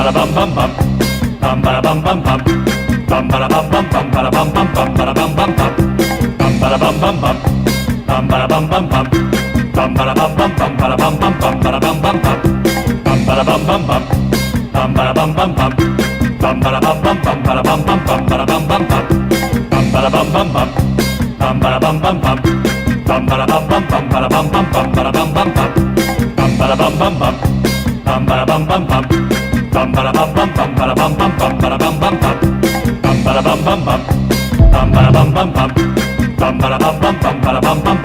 バラバンバンバンバンバラバンバンバンバンバラバンバンバンバラバンバンバンバラバンバンバンバンバラバンバンバンバンバラバンバンバンバンバラバンバンバンバラバンバンバンバラバンバンバンバンバラバンバンバンバンバラバンバンバンバンバラバンバンバンバラバンバンバンバラバンバンバンバンバラバンバンバンバンバラバンバンバンバンバラバンバンバンバラバンバンバンバラバンバンバンバンバラバンバンバンバンバラバンバンバンバンバラバンバンバンバラバンバンバンバラバンバンバンバンバラバンバンバンバンバラバンバンバンバンバラバンバンバンバラバンバンバン